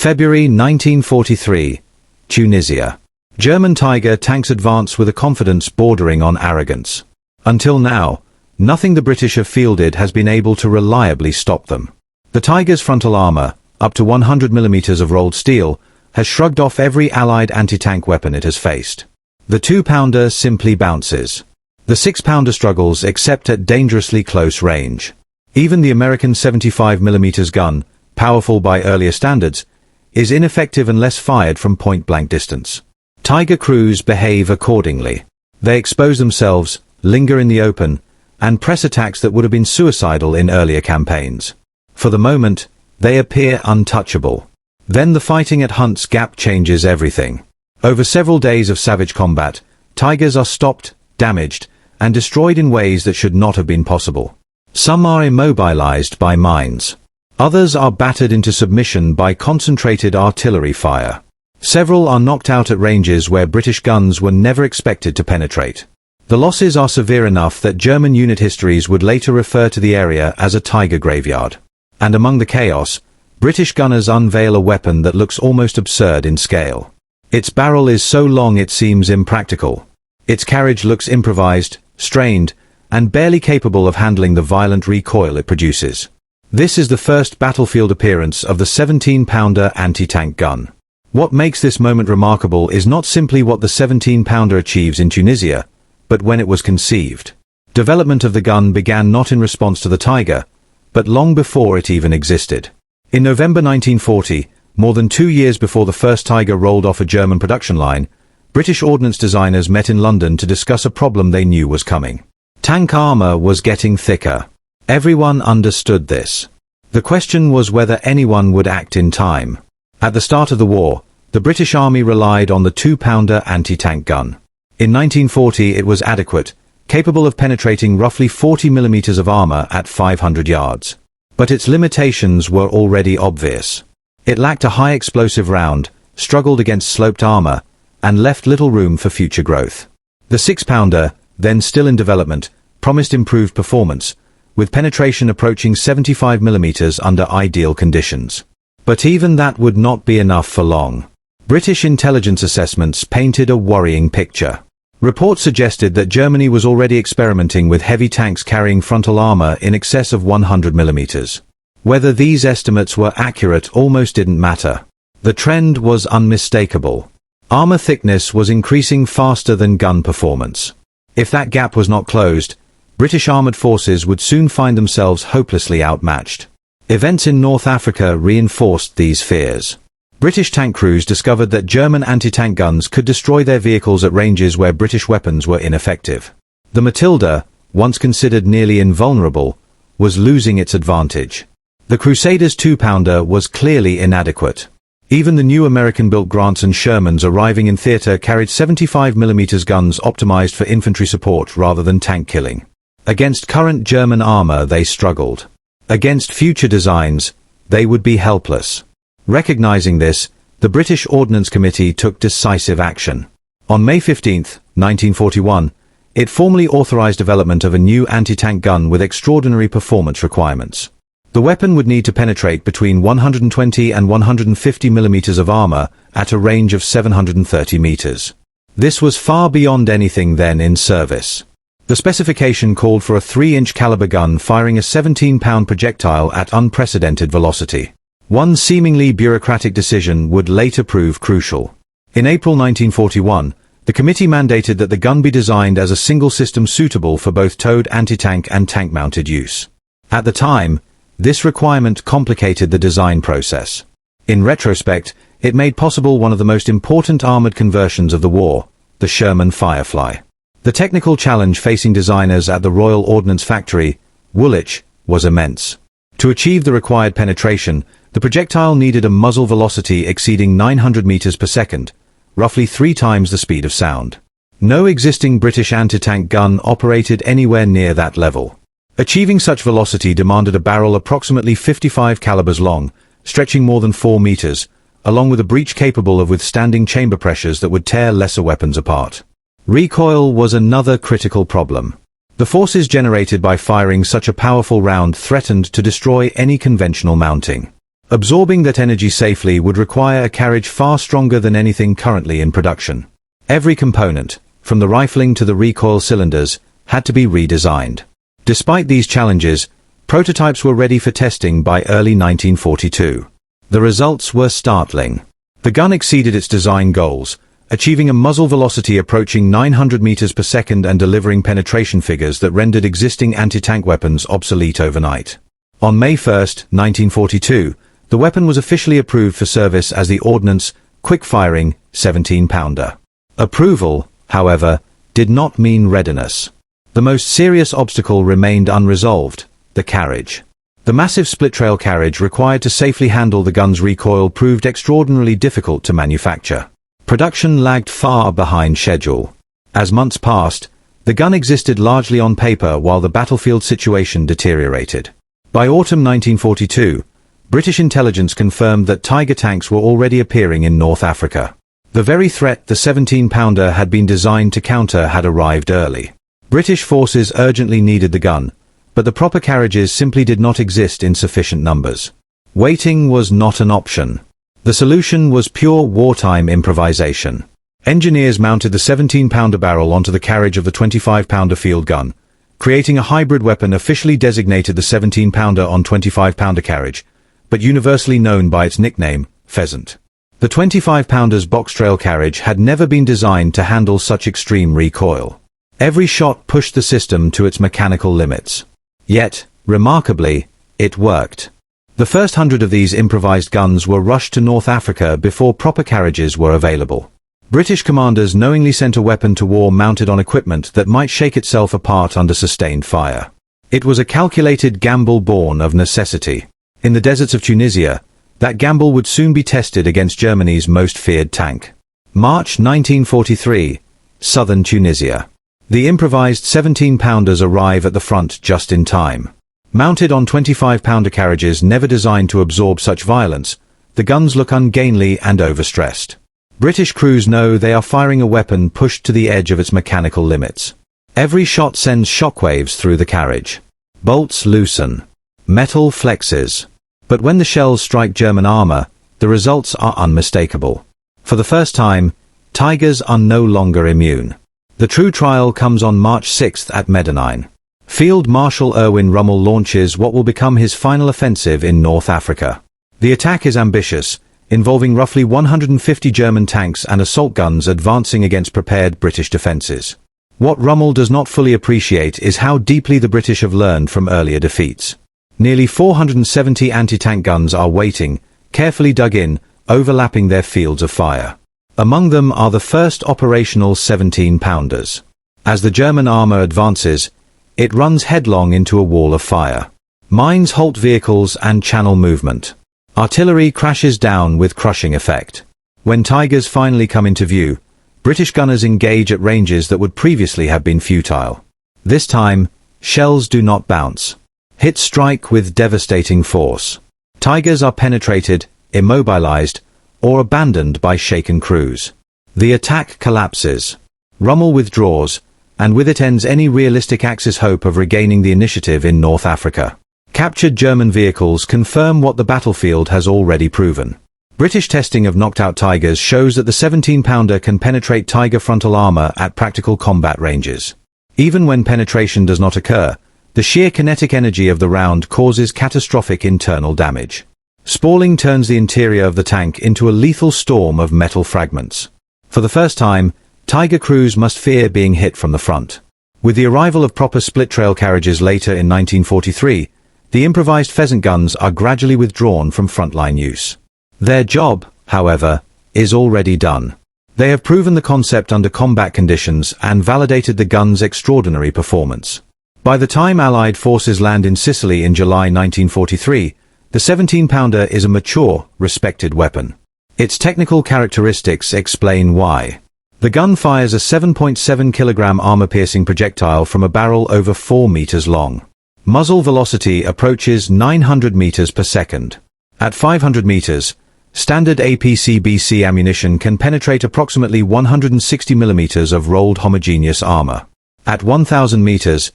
February 1943, Tunisia. German Tiger tanks advance with a confidence bordering on arrogance. Until now, nothing the British have fielded has been able to reliably stop them. The Tiger's frontal armor, up to 100 mm of rolled steel, has shrugged off every Allied anti-tank weapon it has faced. The 2-pounder simply bounces. The 6-pounder struggles except at dangerously close range. Even the American 75 mm gun, powerful by earlier standards, is ineffective unless fired from point-blank distance. Tiger crews behave accordingly. They expose themselves, linger in the open, and press attacks that would have been suicidal in earlier campaigns. For the moment, they appear untouchable. Then the fighting at Hunt's Gap changes everything. Over several days of savage combat, Tigers are stopped, damaged, and destroyed in ways that should not have been possible. Some are immobilized by mines. Others are battered into submission by concentrated artillery fire. Several are knocked out at ranges where British guns were never expected to penetrate. The losses are severe enough that German unit histories would later refer to the area as a Tiger graveyard. And among the chaos, British gunners unveil a weapon that looks almost absurd in scale. Its barrel is so long it seems impractical. Its carriage looks improvised, strained, and barely capable of handling the violent recoil it produces. This is the first battlefield appearance of the 17-pounder anti-tank gun. What makes this moment remarkable is not simply what the 17-pounder achieves in Tunisia, but when it was conceived. Development of the gun began not in response to the Tiger, but long before it even existed. In November 1940, more than 2 years before the first Tiger rolled off a German production line, British ordnance designers met in London to discuss a problem they knew was coming. Tank armor was getting thicker. Everyone understood this. The question was whether anyone would act in time. At the start of the war, the British Army relied on the 2-pounder anti-tank gun. In 1940 it was adequate, capable of penetrating roughly 40 mm of armor at 500 yards. But its limitations were already obvious. It lacked a high explosive round, struggled against sloped armor, and left little room for future growth. The 6-pounder, then still in development, promised improved performance, with penetration approaching 75 mm under ideal conditions. But even that would not be enough for long. British intelligence assessments painted a worrying picture. Reports suggested that Germany was already experimenting with heavy tanks carrying frontal armor in excess of 100 mm. Whether these estimates were accurate almost didn't matter. The trend was unmistakable. Armor thickness was increasing faster than gun performance. If that gap was not closed, British armored forces would soon find themselves hopelessly outmatched. Events in North Africa reinforced these fears. British tank crews discovered that German anti-tank guns could destroy their vehicles at ranges where British weapons were ineffective. The Matilda, once considered nearly invulnerable, was losing its advantage. The Crusaders 2-pounder was clearly inadequate. Even the new American-built Grants and Shermans arriving in theater carried 75 mm guns optimized for infantry support rather than tank killing. Against current German armor they struggled. Against future designs, they would be helpless. Recognizing this, the British Ordnance Committee took decisive action. On May 15, 1941, it formally authorized development of a new anti-tank gun with extraordinary performance requirements. The weapon would need to penetrate between 120 and 150 mm of armor at a range of 730 meters. This was far beyond anything then in service. The specification called for a 3-inch caliber gun firing a 17-pound projectile at unprecedented velocity. One seemingly bureaucratic decision would later prove crucial. In April 1941, the committee mandated that the gun be designed as a single system suitable for both towed anti-tank and tank-mounted use. At the time, this requirement complicated the design process. In retrospect, it made possible one of the most important armored conversions of the war, the Sherman Firefly. The technical challenge facing designers at the Royal Ordnance Factory, Woolwich, was immense. To achieve the required penetration, the projectile needed a muzzle velocity exceeding 900 meters per second, roughly 3 times the speed of sound. No existing British anti-tank gun operated anywhere near that level. Achieving such velocity demanded a barrel approximately 55 calibers long, stretching more than 4 meters, along with a breech capable of withstanding chamber pressures that would tear lesser weapons apart. Recoil was another critical problem. The forces generated by firing such a powerful round threatened to destroy any conventional mounting. Absorbing that energy safely would require a carriage far stronger than anything currently in production. Every component, from the rifling to the recoil cylinders, had to be redesigned. Despite these challenges, prototypes were ready for testing by early 1942. The results were startling. The gun exceeded its design goals, achieving a muzzle velocity approaching 900 meters per second and delivering penetration figures that rendered existing anti-tank weapons obsolete overnight. On May 1, 1942, the weapon was officially approved for service as the Ordnance Quick-Firing 17-pounder. Approval, however, did not mean readiness. The most serious obstacle remained unresolved: the carriage. The massive split-trail carriage required to safely handle the gun's recoil proved extraordinarily difficult to manufacture. Production lagged far behind schedule. As months passed, the gun existed largely on paper while the battlefield situation deteriorated. By autumn 1942, British intelligence confirmed that Tiger tanks were already appearing in North Africa. The very threat the 17-pounder had been designed to counter had arrived early. British forces urgently needed the gun, but the proper carriages simply did not exist in sufficient numbers. Waiting was not an option. The solution was pure wartime improvisation. Engineers mounted the 17-pounder barrel onto the carriage of the 25-pounder field gun, creating a hybrid weapon officially designated the 17-pounder on 25-pounder carriage, but universally known by its nickname, Pheasant. The 25-pounder's box-trail carriage had never been designed to handle such extreme recoil. Every shot pushed the system to its mechanical limits. Yet, remarkably, it worked. The first 100 of these improvised guns were rushed to North Africa before proper carriages were available. British commanders knowingly sent a weapon to war mounted on equipment that might shake itself apart under sustained fire. It was a calculated gamble born of necessity. In the deserts of Tunisia, that gamble would soon be tested against Germany's most feared tank. March 1943, southern Tunisia. The improvised 17-pounders arrive at the front just in time. Mounted on 25-pounder carriages never designed to absorb such violence, the guns look ungainly and overstressed. British crews know they are firing a weapon pushed to the edge of its mechanical limits. Every shot sends shockwaves through the carriage. Bolts loosen. Metal flexes. But when the shells strike German armor, the results are unmistakable. For the first time, Tigers are no longer immune. The true trial comes on March 6 at Medellin. Field Marshal Erwin Rommel launches what will become his final offensive in North Africa. The attack is ambitious, involving roughly 150 German tanks and assault guns advancing against prepared British defenses. What Rommel does not fully appreciate is how deeply the British have learned from earlier defeats. Nearly 470 anti-tank guns are waiting, carefully dug in, overlapping their fields of fire. Among them are the first operational 17-pounders. As the German armor advances, it runs headlong into a wall of fire. Mines halt vehicles and channel movement. Artillery crashes down with crushing effect. When Tigers finally come into view, British gunners engage at ranges that would previously have been futile. This time, shells do not bounce. Hits strike with devastating force. Tigers are penetrated, immobilized, or abandoned by shaken crews. The attack collapses. Rommel withdraws, and with it ends any realistic Axis hope of regaining the initiative in North Africa. Captured German vehicles confirm what the battlefield has already proven. British testing of knocked-out Tigers shows that the 17-pounder can penetrate Tiger frontal armor at practical combat ranges. Even when penetration does not occur, the sheer kinetic energy of the round causes catastrophic internal damage. Spalling turns the interior of the tank into a lethal storm of metal fragments. For the first time, Tiger crews must fear being hit from the front. With the arrival of proper split-trail carriages later in 1943, the improvised Pheasant guns are gradually withdrawn from frontline use. Their job, however, is already done. They have proven the concept under combat conditions and validated the gun's extraordinary performance. By the time Allied forces land in Sicily in July 1943, the 17-pounder is a mature, respected weapon. Its technical characteristics explain why. The gun fires a 7.7 kilogram armor-piercing projectile from a barrel over 4 meters long. Muzzle velocity approaches 900 meters per second. At 500 meters, standard APC-BC ammunition can penetrate approximately 160 millimeters of rolled homogeneous armor. At 1,000 meters,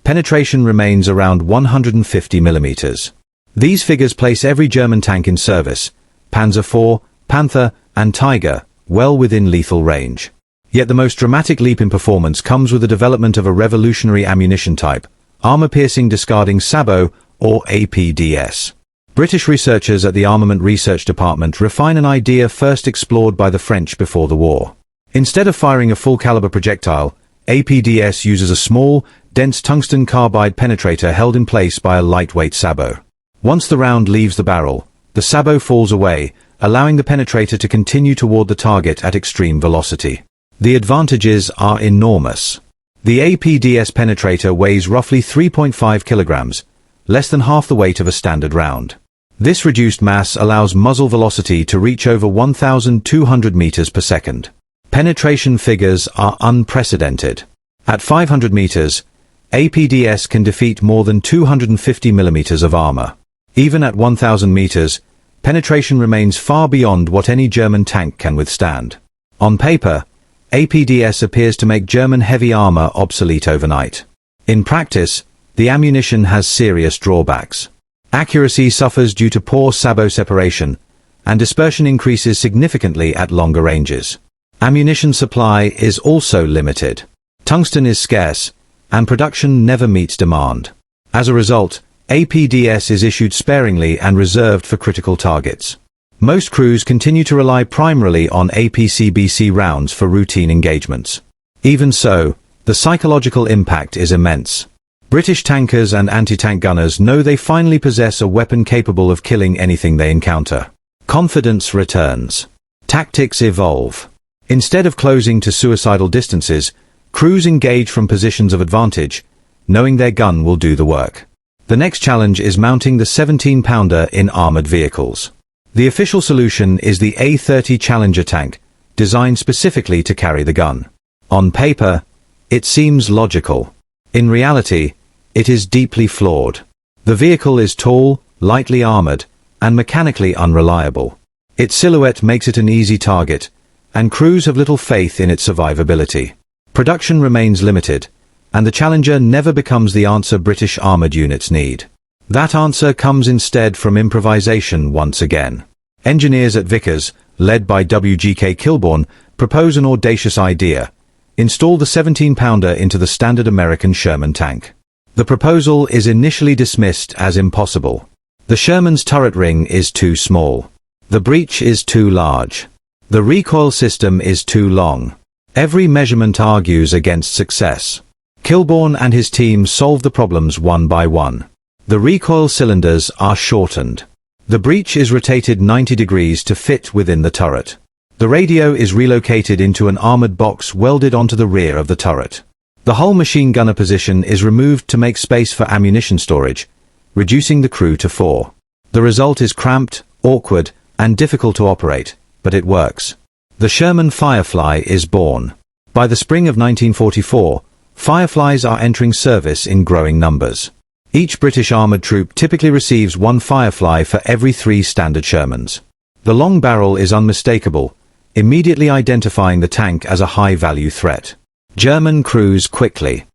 penetration remains around 150 millimeters. These figures place every German tank in service, Panzer IV, Panther, and Tiger, well within lethal range. Yet the most dramatic leap in performance comes with the development of a revolutionary ammunition type, armor-piercing discarding sabot, or APDS. British researchers at the Armament Research Department refine an idea first explored by the French before the war. Instead of firing a full-caliber projectile, APDS uses a small, dense tungsten carbide penetrator held in place by a lightweight sabot. Once the round leaves the barrel, the sabot falls away, allowing the penetrator to continue toward the target at extreme velocity. The advantages are enormous. The APDS penetrator weighs roughly 3.5 kilograms, less than half the weight of a standard round. This reduced mass allows muzzle velocity to reach over 1,200 meters per second. Penetration figures are unprecedented. At 500 meters, APDS can defeat more than 250 millimeters of armor. Even at 1,000 meters, penetration remains far beyond what any German tank can withstand. On paper, APDS appears to make German heavy armor obsolete overnight. In practice, the ammunition has serious drawbacks. Accuracy suffers due to poor sabot separation, and dispersion increases significantly at longer ranges. Ammunition supply is also limited. Tungsten is scarce, and production never meets demand. As a result, APDS is issued sparingly and reserved for critical targets. Most crews continue to rely primarily on APCBC rounds for routine engagements. Even so, the psychological impact is immense. British tankers and anti-tank gunners know they finally possess a weapon capable of killing anything they encounter. Confidence returns. Tactics evolve. Instead of closing to suicidal distances, crews engage from positions of advantage, knowing their gun will do the work. The next challenge is mounting the 17-pounder in armored vehicles. The official solution is the A-30 Challenger tank, designed specifically to carry the gun. On paper, it seems logical. In reality, it is deeply flawed. The vehicle is tall, lightly armored, and mechanically unreliable. Its silhouette makes it an easy target, and crews have little faith in its survivability. Production remains limited, and the Challenger never becomes the answer British armored units need. That answer comes instead from improvisation once again. Engineers at Vickers, led by W.G.K. Kilbourne, propose an audacious idea: install the 17-pounder into the standard American Sherman tank. The proposal is initially dismissed as impossible. The Sherman's turret ring is too small. The breech is too large. The recoil system is too long. Every measurement argues against success. Kilbourne and his team solve the problems one by one. The recoil cylinders are shortened. The breech is rotated 90 degrees to fit within the turret. The radio is relocated into an armored box welded onto the rear of the turret. The hull machine gunner position is removed to make space for ammunition storage, reducing the crew to 4. The result is cramped, awkward, and difficult to operate, but it works. The Sherman Firefly is born. By the spring of 1944, Fireflies are entering service in growing numbers. Each British armoured troop typically receives one Firefly for every 3 standard Shermans. The long barrel is unmistakable, immediately identifying the tank as a high-value threat. German crews quickly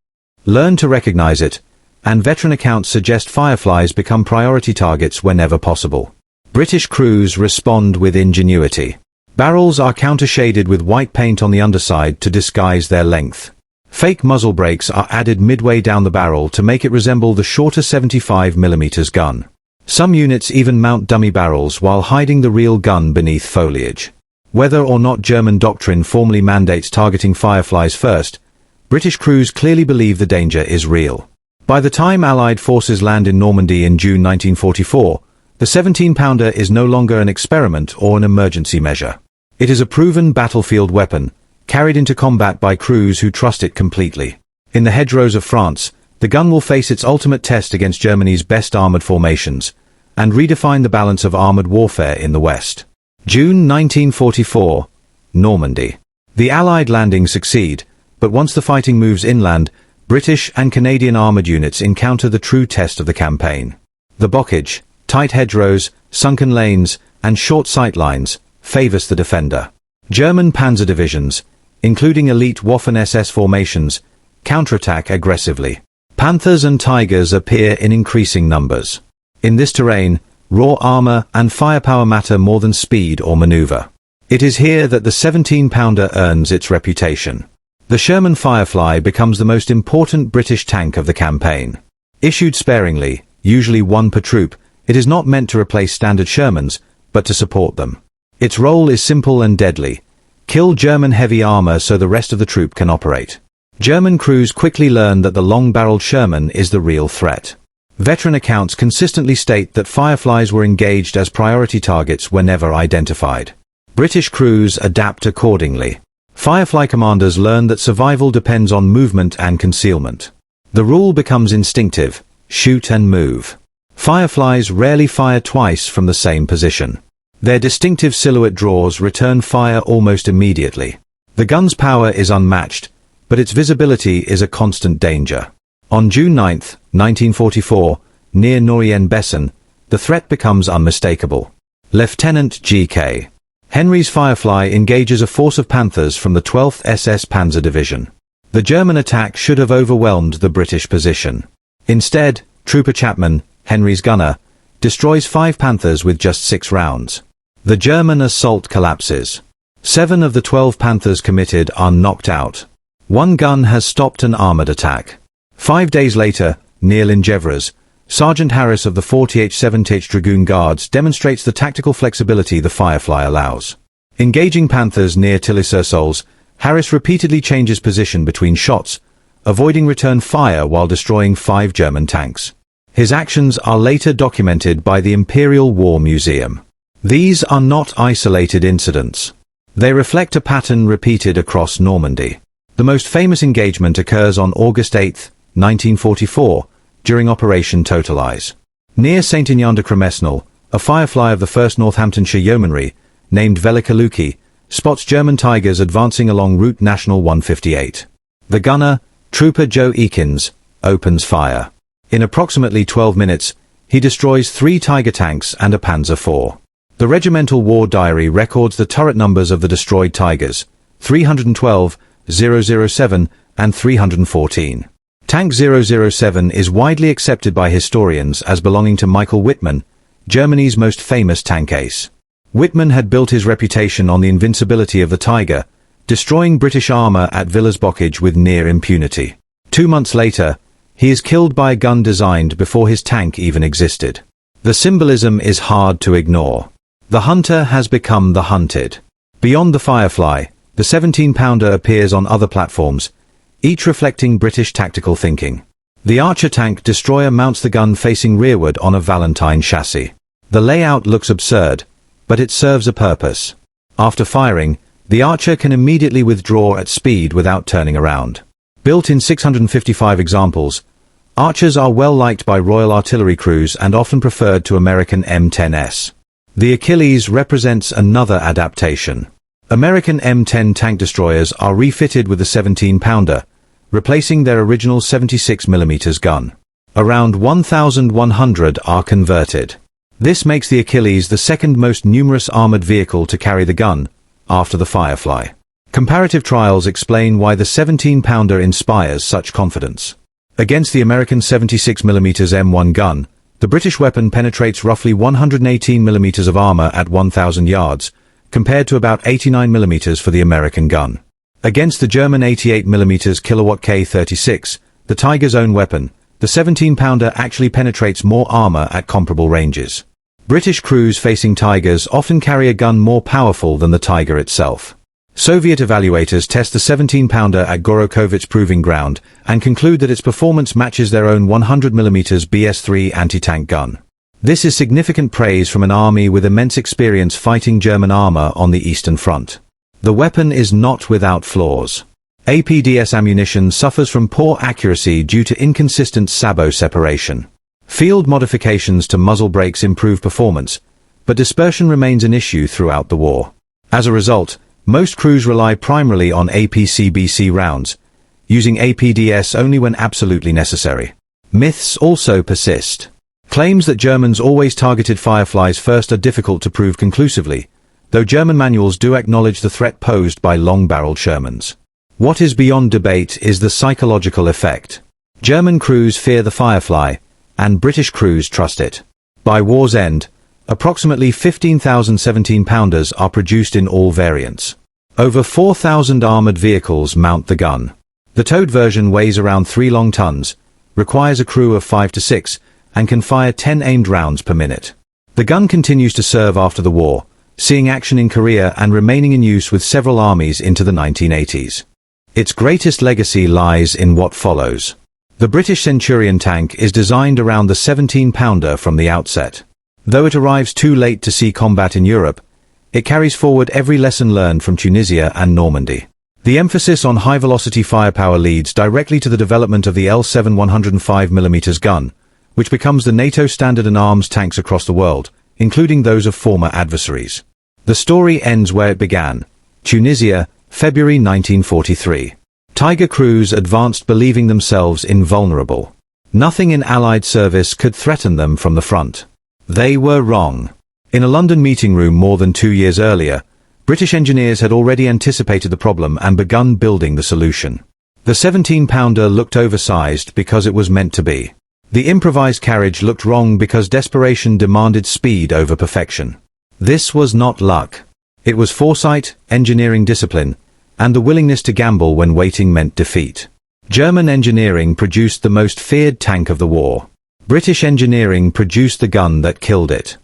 learn to recognize it, and veteran accounts suggest Fireflies become priority targets whenever possible. British crews respond with ingenuity. Barrels are counter-shaded with white paint on the underside to disguise their length. Fake muzzle brakes are added midway down the barrel to make it resemble the shorter 75mm gun. Some units even mount dummy barrels while hiding the real gun beneath foliage. Whether or not German doctrine formally mandates targeting Fireflies first, British crews clearly believe the danger is real. By the time Allied forces land in Normandy in June 1944, the 17-pounder is no longer an experiment or an emergency measure. It is a proven battlefield weapon, carried into combat by crews who trust it completely. In the hedgerows of France, the gun will face its ultimate test against Germany's best armored formations, and redefine the balance of armored warfare in the West. June 1944, Normandy. The Allied landings succeed, but once the fighting moves inland, British and Canadian armored units encounter the true test of the campaign. The bocage, tight hedgerows, sunken lanes, and short sight lines favors the defender. German panzer divisions, including elite Waffen-SS formations, counterattack aggressively. Panthers and Tigers appear in increasing numbers. In this terrain, raw armor and firepower matter more than speed or maneuver. It is here that the 17-pounder earns its reputation. The Sherman Firefly becomes the most important British tank of the campaign. Issued sparingly, usually one per troop, it is not meant to replace standard Shermans, but to support them. Its role is simple and deadly. Kill German heavy armor so the rest of the troop can operate. German crews quickly learn that the long-barreled Sherman is the real threat. Veteran accounts consistently state that Fireflies were engaged as priority targets whenever identified. British crews adapt accordingly. Firefly commanders learn that survival depends on movement and concealment. The rule becomes instinctive: shoot and move. Fireflies rarely fire twice from the same position. Their distinctive silhouette draws return fire almost immediately. The gun's power is unmatched, but its visibility is a constant danger. On June 9, 1944, near Noyen-Besson, the threat becomes unmistakable. Lieutenant G.K. Henry's Firefly engages a force of Panthers from the 12th SS Panzer Division. The German attack should have overwhelmed the British position. Instead, Trooper Chapman, Henry's gunner, destroys 5 Panthers with just 6 rounds. The German assault collapses. 7 of the 12 Panthers committed are knocked out. 1 gun has stopped an armored attack. 5 days later, near Lingevres, Sergeant Harris of the 40th 70th Dragoon Guards demonstrates the tactical flexibility the Firefly allows. Engaging Panthers near Tilly-sur-Seulles, Harris repeatedly changes position between shots, avoiding return fire while destroying 5 German tanks. His actions are later documented by the Imperial War Museum. These are not isolated incidents. They reflect a pattern repeated across Normandy. The most famous engagement occurs on August 8, 1944, during Operation Totalize. Near Saint-Aignan-de-Cremesnil, a Firefly of the 1st Northamptonshire Yeomanry, named Velikaluki, spots German Tigers advancing along Route National 158. The gunner, Trooper Joe Eakins, opens fire. In approximately 12 minutes, he destroys 3 Tiger tanks and a Panzer IV. The regimental war diary records the turret numbers of the destroyed Tigers: 312, 007, and 314. Tank 007 is widely accepted by historians as belonging to Michael Wittmann, Germany's most famous tank ace. Wittmann had built his reputation on the invincibility of the Tiger, destroying British armor at Villers-Bocage with near impunity. 2 months later, he is killed by a gun designed before his tank even existed. The symbolism is hard to ignore. The hunter has become the hunted. Beyond the Firefly, the 17-pounder appears on other platforms, each reflecting British tactical thinking. The Archer tank destroyer mounts the gun facing rearward on a Valentine chassis. The layout looks absurd, but it serves a purpose. After firing, the Archer can immediately withdraw at speed without turning around. Built in 655 examples, Archers are well liked by Royal Artillery crews and often preferred to American M10s. The Achilles represents another adaptation. American M10 tank destroyers are refitted with a 17-pounder, replacing their original 76mm gun. Around 1,100 are converted. This makes the Achilles the second most numerous armored vehicle to carry the gun, after the Firefly. Comparative trials explain why the 17-pounder inspires such confidence. Against the American 76mm M1 gun, the British weapon penetrates roughly 118mm of armor at 1,000 yards, compared to about 89mm for the American gun. Against the German 88mm kilowatt K36, the Tiger's own weapon, the 17-pounder actually penetrates more armor at comparable ranges. British crews facing Tigers often carry a gun more powerful than the Tiger itself. Soviet evaluators test the 17-pounder at Gorokovets Proving Ground and conclude that its performance matches their own 100mm BS-3 anti-tank gun. This is significant praise from an army with immense experience fighting German armor on the Eastern Front. The weapon is not without flaws. APDS ammunition suffers from poor accuracy due to inconsistent sabot separation. Field modifications to muzzle brakes improve performance, but dispersion remains an issue throughout the war. As a result, most crews rely primarily on APCBC rounds, using APDS only when absolutely necessary. Myths also persist. Claims that Germans always targeted Fireflies first are difficult to prove conclusively, though German manuals do acknowledge the threat posed by long-barreled Shermans. What is beyond debate is the psychological effect. German crews fear the Firefly, and British crews trust it. By war's end, approximately 15,000 17-pounders are produced in all variants. Over 4,000 armored vehicles mount the gun. The towed version weighs around 3 long tons, requires a crew of 5 to 6, and can fire 10 aimed rounds per minute. The gun continues to serve after the war, seeing action in Korea and remaining in use with several armies into the 1980s. Its greatest legacy lies in what follows. The British Centurion tank is designed around the 17-pounder from the outset. Though it arrives too late to see combat in Europe, it carries forward every lesson learned from Tunisia and Normandy. The emphasis on high-velocity firepower leads directly to the development of the L7 105mm gun, which becomes the NATO standard in arms tanks across the world, including those of former adversaries. The story ends where it began, Tunisia, February 1943. Tiger crews advanced believing themselves invulnerable. Nothing in Allied service could threaten them from the front. They were wrong. In a London meeting room more than 2 years earlier, British engineers had already anticipated the problem and begun building the solution. The 17-pounder looked oversized because it was meant to be. The improvised carriage looked wrong because desperation demanded speed over perfection. This was not luck. It was foresight, engineering discipline, and the willingness to gamble when waiting meant defeat. German engineering produced the most feared tank of the war. British engineering produced the gun that killed it.